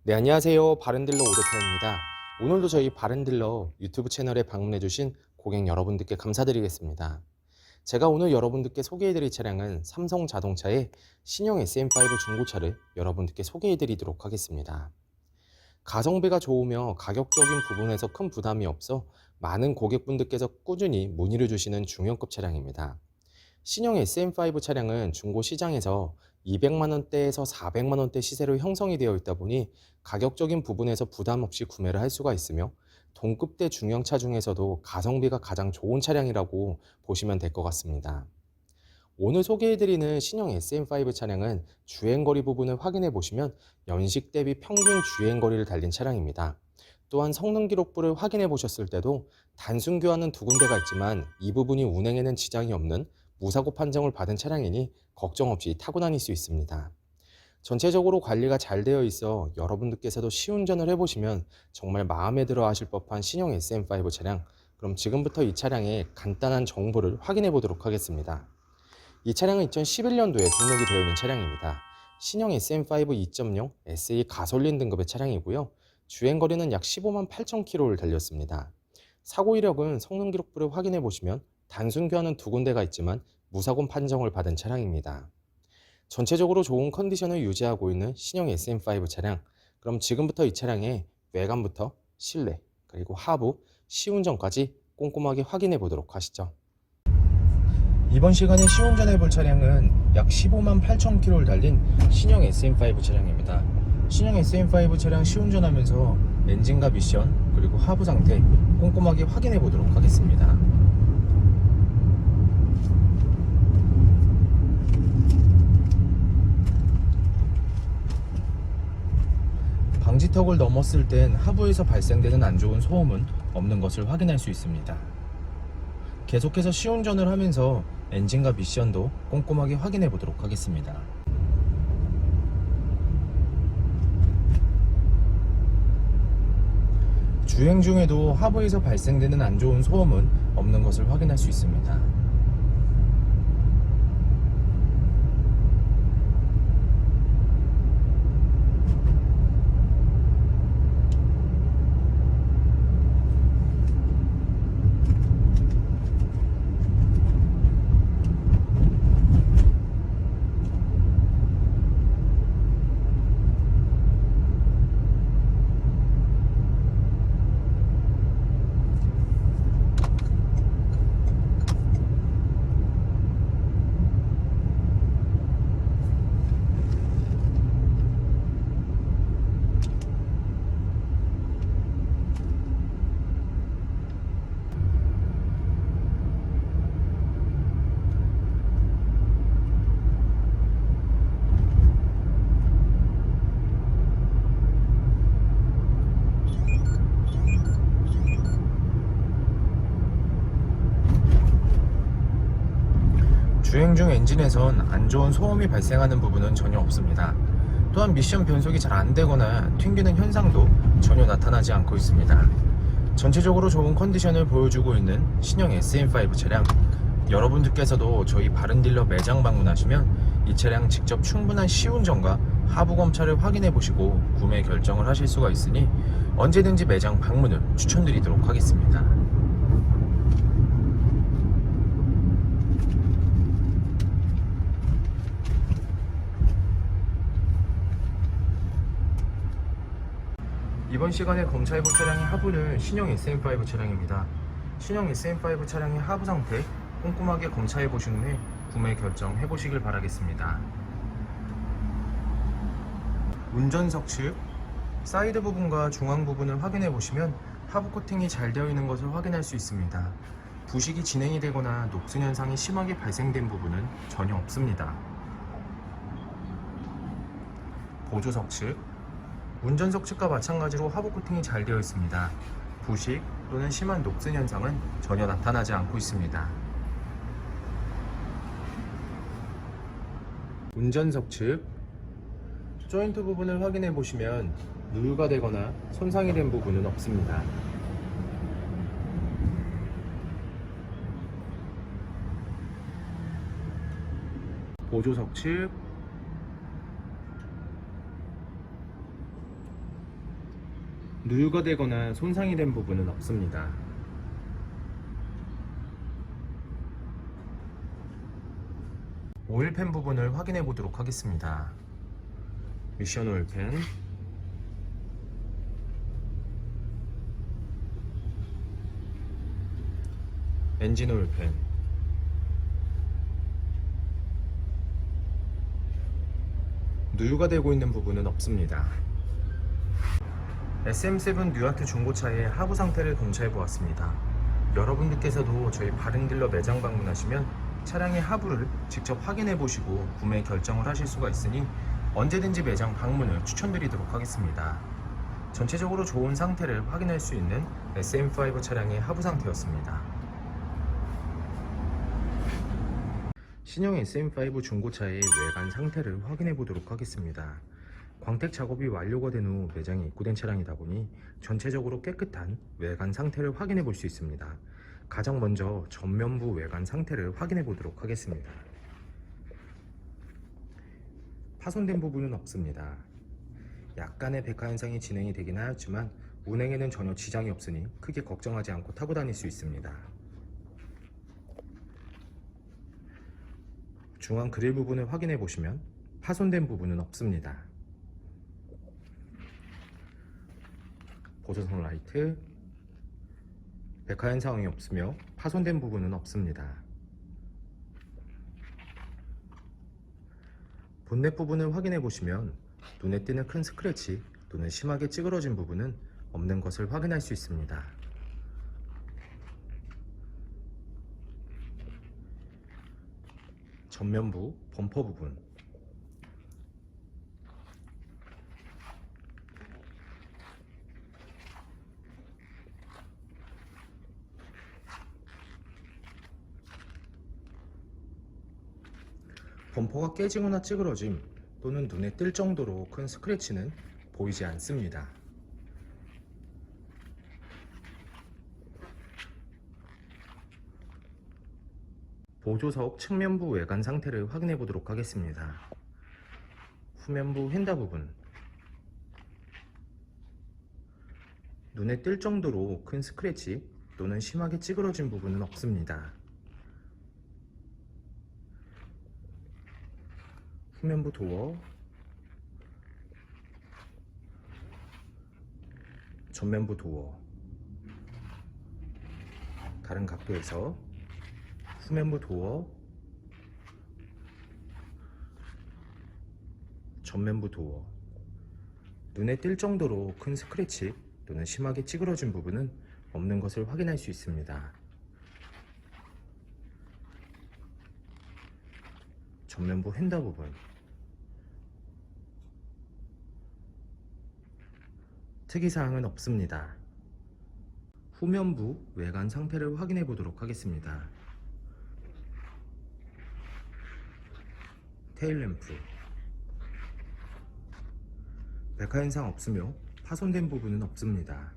네, 안녕하세요. 바른딜러 오대표입니다. 오늘도 저희 바른딜러 유튜브 채널에 방문해주신 고객 여러분들께 감사드리겠습니다. 제가 오늘 여러분들께 소개해드릴 차량은 삼성 자동차의 신형 SM5 중고차를 여러분들께 소개해드리도록 하겠습니다. 가성비가 좋으며 가격적인 부분에서 큰 부담이 없어 많은 고객분들께서 꾸준히 문의를 주시는 중형급 차량입니다. 신형 SM5 차량은 중고 시장에서 200만 원대에서 400만 원대 시세로 형성이 되어 있다 보니 가격적인 부분에서 부담 없이 구매를 할 수가 있으며 동급대 중형차 중에서도 가성비가 가장 좋은 차량이라고 보시면 될 것 같습니다. 오늘 소개해드리는 신형 SM5 차량은 주행거리 부분을 확인해 보시면 연식 대비 평균 주행거리를 달린 차량입니다. 또한 성능 기록부를 확인해 보셨을 때도 단순 교환은 두 군데가 있지만 이 부분이 운행에는 지장이 없는 무사고 판정을 받은 차량이니 걱정 없이 타고 다닐 수 있습니다. 전체적으로 관리가 잘 되어 있어 여러분들께서도 시운전을 해보시면 정말 마음에 들어 하실 법한 신형 SM5 차량. 그럼 지금부터 이 차량의 간단한 정보를 확인해 보도록 하겠습니다. 이 차량은 2011년도에 등록이 되어 있는 차량입니다. 신형 SM5 2.0 SE 가솔린 등급의 차량이고요. 주행거리는 약 15만 8천 킬로를 달렸습니다. 사고 이력은 성능 기록부를 확인해 보시면 단순 교환은 두 군데가 있지만 무사고 판정을 받은 차량입니다. 전체적으로 좋은 컨디션을 유지하고 있는 신형 SM5 차량. 그럼 지금부터 이 차량의 외관부터 실내 그리고 하부, 시운전까지 꼼꼼하게 확인해 보도록 하시죠. 이번 시간에 시운전해 볼 차량은 약 15만 8천 킬로를 달린 신형 SM5 차량입니다. 신형 SM5 차량 시운전하면서 엔진과 미션 그리고 하부 상태 꼼꼼하게 확인해 보도록 하겠습니다. 방지턱을 넘었을 땐 하부에서 발생되는 안 좋은 소음은 없는 것을 확인할 수 있습니다. 계속해서 시운전을 하면서 엔진과 미션도 꼼꼼하게 확인해 보도록 하겠습니다. 주행 중에도 하부에서 발생되는 안 좋은 소음은 없는 것을 확인할 수 있습니다. 주행 중 엔진에선 안 좋은 소음이 발생하는 부분은 전혀 없습니다. 또한 미션 변속이 잘 안되거나 튕기는 현상도 전혀 나타나지 않고 있습니다. 전체적으로 좋은 컨디션을 보여주고 있는 신형 SM5 차량. 여러분들께서도 저희 바른딜러 매장 방문하시면 이 차량 직접 충분한 시운전과 하부 검차를 확인해 보시고 구매 결정을 하실 수가 있으니 언제든지 매장 방문을 추천드리도록 하겠습니다. 이번 시간에 검차해볼 차량의 하부는 신형 SM5 차량입니다. 신형 SM5 차량의 하부 상태 꼼꼼하게 검차해 보신 후에 구매 결정해 보시길 바라겠습니다. 운전석 측 사이드 부분과 중앙 부분을 확인해 보시면 하부 코팅이 잘 되어 있는 것을 확인할 수 있습니다. 부식이 진행이 되거나 녹슨 현상이 심하게 발생된 부분은 전혀 없습니다. 보조석 측 운전석 측과 마찬가지로 하부 코팅이 잘 되어 있습니다. 부식 또는 심한 녹슨 현상은 전혀 나타나지 않고 있습니다. 운전석 측 조인트 부분을 확인해 보시면 누유가 되거나 손상이 된 부분은 없습니다. 보조석 측 누유가 되거나 손상이 된 부분은 없습니다. 오일팬 부분을 확인해 보도록 하겠습니다. 미션 오일팬, 엔진 오일팬, 누유가 되고 있는 부분은 없습니다. SM7 뉴아트 중고차의 하부 상태를 검사해 보았습니다. 여러분들께서도 저희 바른딜러 매장 방문하시면 차량의 하부를 직접 확인해 보시고 구매 결정을 하실 수가 있으니 언제든지 매장 방문을 추천드리도록 하겠습니다. 전체적으로 좋은 상태를 확인할 수 있는 SM5 차량의 하부 상태였습니다. 신형 SM5 중고차의 외관 상태를 확인해 보도록 하겠습니다. 광택 작업이 완료가 된 후 매장에 입고된 차량이다 보니 전체적으로 깨끗한 외관 상태를 확인해 볼 수 있습니다. 가장 먼저 전면부 외관 상태를 확인해 보도록 하겠습니다. 파손된 부분은 없습니다. 약간의 백화 현상이 진행이 되긴 하였지만 운행에는 전혀 지장이 없으니 크게 걱정하지 않고 타고 다닐 수 있습니다. 중앙 그릴 부분을 확인해 보시면 파손된 부분은 없습니다. 보조선 라이트, 백화 현상이 없으며 파손된 부분은 없습니다. 본넷 부분을 확인해 보시면 눈에 띄는 큰 스크래치 또는 심하게 찌그러진 부분은 없는 것을 확인할 수 있습니다. 전면부 범퍼 부분, 범퍼가 깨지거나 찌그러짐 또는 눈에 띌 정도로 큰 스크래치는 보이지 않습니다. 보조석 측면부 외관 상태를 확인해 보도록 하겠습니다. 후면부 휀다 부분, 눈에 띌 정도로 큰 스크래치 또는 심하게 찌그러진 부분은 없습니다. 후면부 도어, 전면부 도어, 다른 각도에서 후면부 도어, 전면부 도어, 눈에 띌 정도로 큰 스크래치 또는 심하게 찌그러진 부분은 없는 것을 확인할 수 있습니다. 전면부 휀다 부분, 특이사항은 없습니다. 후면부 외관 상태를 확인해 보도록 하겠습니다. 테일램프, 백화 현상 없으며 파손된 부분은 없습니다.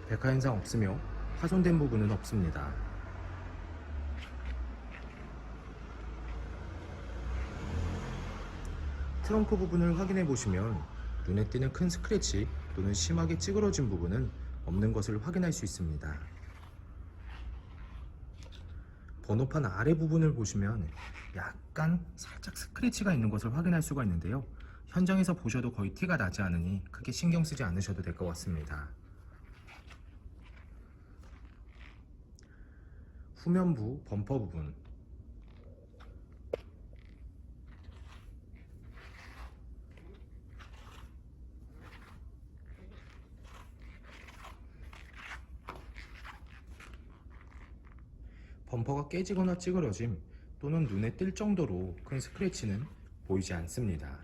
백화 현상 없으며 파손된 부분은 없습니다. 트렁크 부분을 확인해 보시면 눈에 띄는 큰 스크래치 또는 심하게 찌그러진 부분은 없는 것을 확인할 수 있습니다. 번호판 아래 부분을 보시면 약간 살짝 스크래치가 있는 것을 확인할 수가 있는데요. 현장에서 보셔도 거의 티가 나지 않으니 크게 신경 쓰지 않으셔도 될 것 같습니다. 후면부 범퍼 부분, 범퍼가 깨지거나 찌그러짐 또는 눈에 띌 정도로 큰 스크래치는 보이지 않습니다.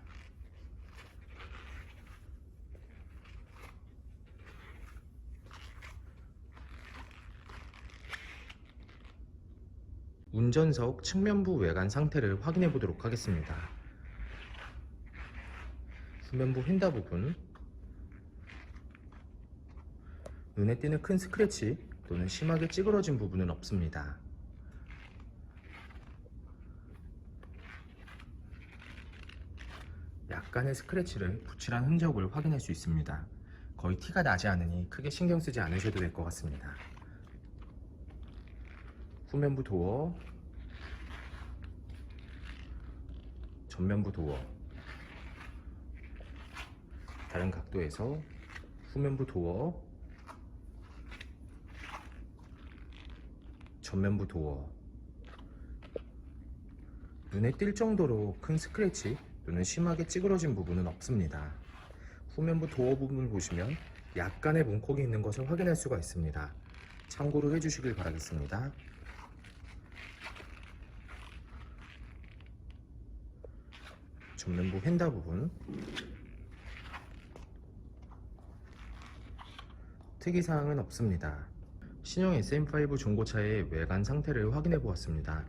운전석 측면부 외관 상태를 확인해 보도록 하겠습니다. 후면부 휀다 부분, 눈에 띄는 큰 스크래치 또는 심하게 찌그러진 부분은 없습니다. 약간의 스크래치를 붙이란 흔적을 확인할 수 있습니다. 거의 티가 나지 않으니 크게 신경 쓰지 않으셔도 될 것 같습니다. 후면부 도어, 전면부 도어, 다른 각도에서 후면부 도어, 전면부 도어. 눈에 띌 정도로 큰 스크래치 또는 심하게 찌그러진 부분은 없습니다. 후면부 도어 부분을 보시면 약간의 문콕이 있는 것을 확인할 수가 있습니다. 참고로 해주시길 바라겠습니다. 전면부 휀다 부분, 특이사항은 없습니다. 신형 SM5 중고차의 외관 상태를 확인해 보았습니다.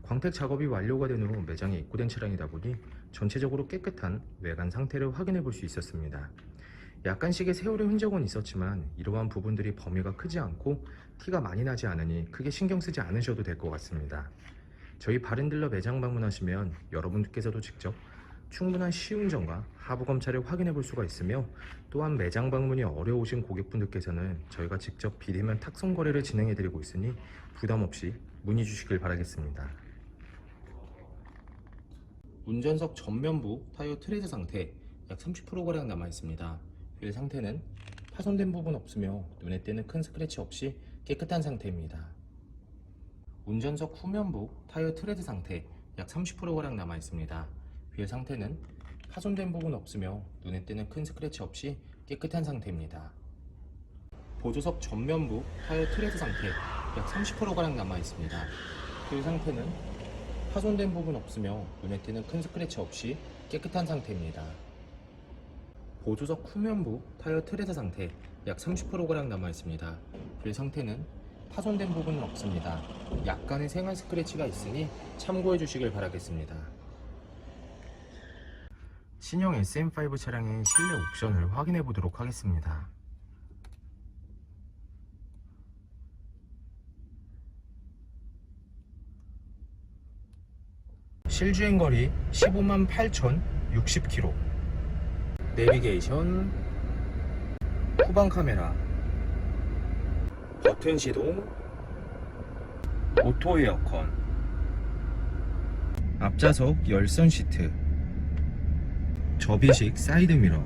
광택 작업이 완료가 된 후 매장에 입고된 차량이다 보니 전체적으로 깨끗한 외관 상태를 확인해 볼 수 있었습니다. 약간씩의 세월의 흔적은 있었지만 이러한 부분들이 범위가 크지 않고 티가 많이 나지 않으니 크게 신경 쓰지 않으셔도 될 것 같습니다. 저희 바른딜러 매장 방문하시면 여러분들께서도 직접 충분한 시운전과 하부 검차를 확인해 볼 수가 있으며, 또한 매장 방문이 어려우신 고객분들께서는 저희가 직접 비대면 탁송 거래를 진행해 드리고 있으니 부담 없이 문의 주시길 바라겠습니다. 운전석 전면부 타이어 트레드 상태 약 30%가량 남아 있습니다. 휠 상태는 파손된 부분 없으며 눈에 띄는 큰 스크래치 없이 깨끗한 상태입니다. 운전석 후면부 타이어 트레드 상태 약 30%가량 남아 있습니다. 휠 상태는 파손된 부분 없으며 눈에 띄는 큰 스크래치 없이 깨끗한 상태입니다. 보조석 전면부 타이어 트레드 상태 약 30%가량 남아 있습니다. 휠 상태는 파손된 부분 없으며 눈에 띄는 큰 스크래치 없이 깨끗한 상태입니다. 보조석 후면부 타이어 트레드 상태 약 30%가량 남아 있습니다. 휠 상태는 파손된 부분은 없습니다. 약간의 생활 스크래치가 있으니 참고해 주시길 바라겠습니다. 신형 SM5 차량의 실내 옵션을 확인해 보도록 하겠습니다. 실주행거리 15만 8,060km, 내비게이션, 후방 카메라, 버튼 시동, 오토 에어컨, 앞좌석 열선 시트, 접이식 사이드미러,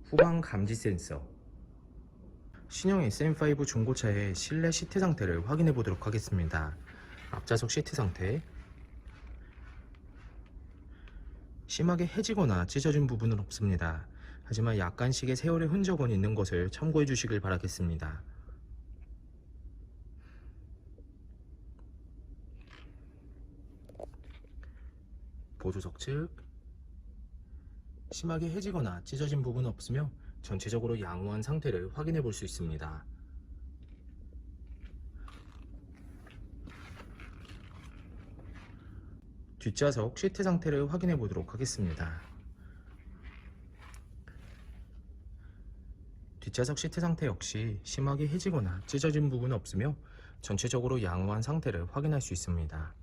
후방 감지 센서. 신형 SM5 중고차의 실내 시트 상태를 확인해 보도록 하겠습니다. 앞좌석 시트 상태, 심하게 해지거나 찢어진 부분은 없습니다. 하지만 약간씩의 세월의 흔적은 있는 것을 참고해 주시길 바라겠습니다. 보조석 측, 심하게 해지거나 찢어진 부분은 없으며 전체적으로 양호한 상태를 확인해 볼 수 있습니다. 뒷좌석 시트 상태를 확인해 보도록 하겠습니다. 뒷좌석 시트 상태 역시 심하게 해지거나 찢어진 부분은 없으며 전체적으로 양호한 상태를 확인할 수 있습니다.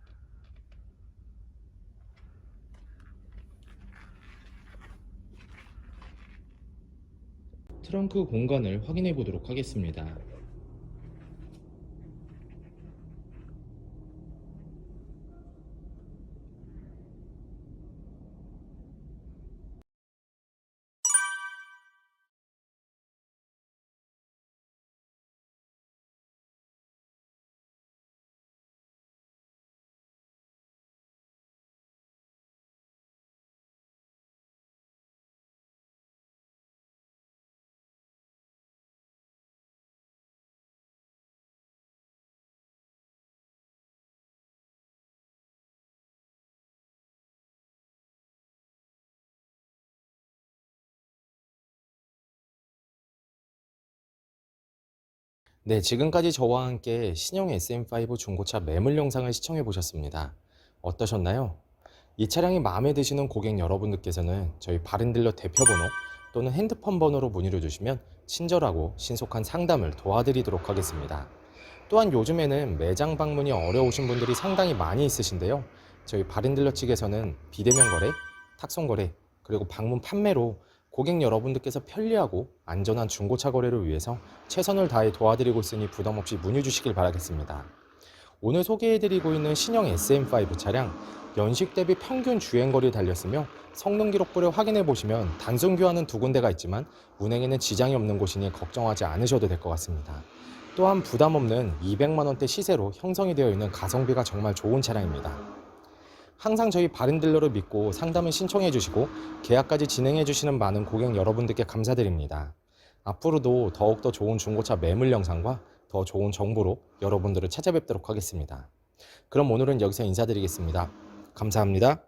트렁크 공간을 확인해 보도록 하겠습니다. 네, 지금까지 저와 함께 신형 SM5 중고차 매물 영상을 시청해 보셨습니다. 어떠셨나요? 이 차량이 마음에 드시는 고객 여러분들께서는 저희 바른딜러 대표번호 또는 핸드폰 번호로 문의를 주시면 친절하고 신속한 상담을 도와드리도록 하겠습니다. 또한 요즘에는 매장 방문이 어려우신 분들이 상당히 많이 있으신데요. 저희 바른딜러 측에서는 비대면 거래, 탁송 거래, 그리고 방문 판매로 고객 여러분들께서 편리하고 안전한 중고차 거래를 위해서 최선을 다해 도와드리고 있으니 부담 없이 문의 주시길 바라겠습니다. 오늘 소개해드리고 있는 신형 SM5 차량 연식 대비 평균 주행거리 달렸으며 성능 기록부를 확인해 보시면 단순 교환은 두 군데가 있지만 운행에는 지장이 없는 곳이니 걱정하지 않으셔도 될 것 같습니다. 또한 부담 없는 200만 원대 시세로 형성이 되어 있는 가성비가 정말 좋은 차량입니다. 항상 저희 바른딜러를 믿고 상담을 신청해 주시고 계약까지 진행해 주시는 많은 고객 여러분들께 감사드립니다. 앞으로도 더욱더 좋은 중고차 매물 영상과 더 좋은 정보로 여러분들을 찾아뵙도록 하겠습니다. 그럼 오늘은 여기서 인사드리겠습니다. 감사합니다.